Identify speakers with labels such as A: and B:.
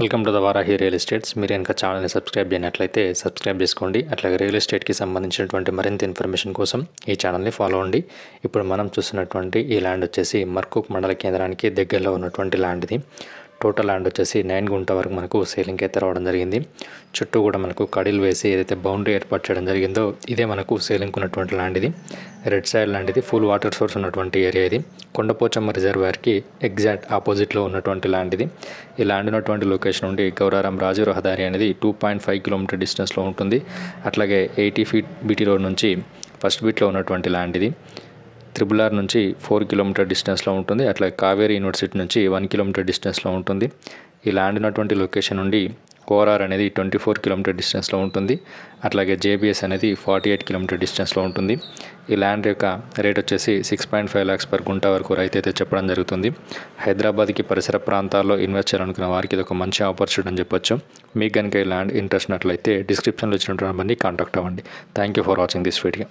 A: Welcome to the Varahi real estates. మీరు కనుక ఛానల్ని సబ్స్క్రైబ్ చేయనట్లయితే సబ్స్క్రైబ్ చేసుకోండి. అట్లాగే రియల్ ఎస్టేట్కి సంబంధించినటువంటి మరింత ఇన్ఫర్మేషన్ కోసం ఈ ఛానల్ని ఫాలో అవ్వండి. ఇప్పుడు మనం చూస్తున్నటువంటి ఈ ల్యాండ్ వచ్చేసి మర్కూక్ మండల కేంద్రానికి దగ్గరలో ఉన్నటువంటి ల్యాండ్ ఇది. టోటల్ ల్యాండ్ వచ్చేసి 9 గుంట వరకు మనకు సేలింగ్కి అయితే రావడం జరిగింది. చుట్టూ కూడా మనకు కడీలు వేసి ఏదైతే బౌండరీ ఏర్పాటు చేయడం జరిగిందో ఇదే మనకు సేలింగ్ ఉన్నటువంటి ల్యాండ్ ఇది. రెడ్ సైడ్ ల్యాండ్ ఇది. ఫుల్ వాటర్ సోర్స్ ఉన్నటువంటి ఏరియా ఇది. కొండపోచమ్మ రిజర్వాయర్కి ఎగ్జాక్ట్ ఆపోజిట్లో ఉన్నటువంటి ల్యాండ్ ఇది. ఈ ల్యాండ్ ఉన్నటువంటి లొకేషన్ నుండి గౌరారం రాజు రహదారి అనేది 2.5 కిలోమీటర్ డిస్టెన్స్లో ఉంటుంది. అట్లాగే 80 ఫీట్ బీటీ రోడ్ నుంచి ఫస్ట్ బీట్లో ఉన్నటువంటి ల్యాండ్ ఇది. త్రిబుల్ ఆర్ నుంచి 4 కిలోమీటర్ డిస్టెన్స్లో ఉంటుంది. అట్లాగే కావేరీ యూనివర్సిటీ నుంచి 1 కిలోమీటర్ డిస్టెన్స్లో ఉంటుంది. ఈ ల్యాండ్ ఉన్నటువంటి లొకేషన్ నుండి ఓఆర్ఆర్ అనేది 24 కిలోమీటర్ డిస్టెన్స్లో ఉంటుంది. అట్లాగే జేబీఎస్ అనేది 48 కిలోమీటర్ డిస్టెన్స్లో ఉంటుంది. ఈ ల్యాండ్ యొక్క రేట్ వచ్చేసి 6.5 lakhs పర్ గుంట వరకు రైతు అయితే చెప్పడం జరుగుతుంది. హైదరాబాద్కి పరిసర ప్రాంతాల్లో ఇన్వెస్ట్ చేయాలనుకున్న వారికి ఇది ఒక మంచి ఆపర్చునిటీ అని చెప్పొచ్చు. మీకు కనుక ఈ ల్యాండ్ ఇంట్రెస్ట్ ఉన్నట్లయితే డిస్క్రిప్షన్లో ఇచ్చినటువంటి నెంబర్ని కాంటాక్ట్ అవ్వండి. Thank you for watching this video.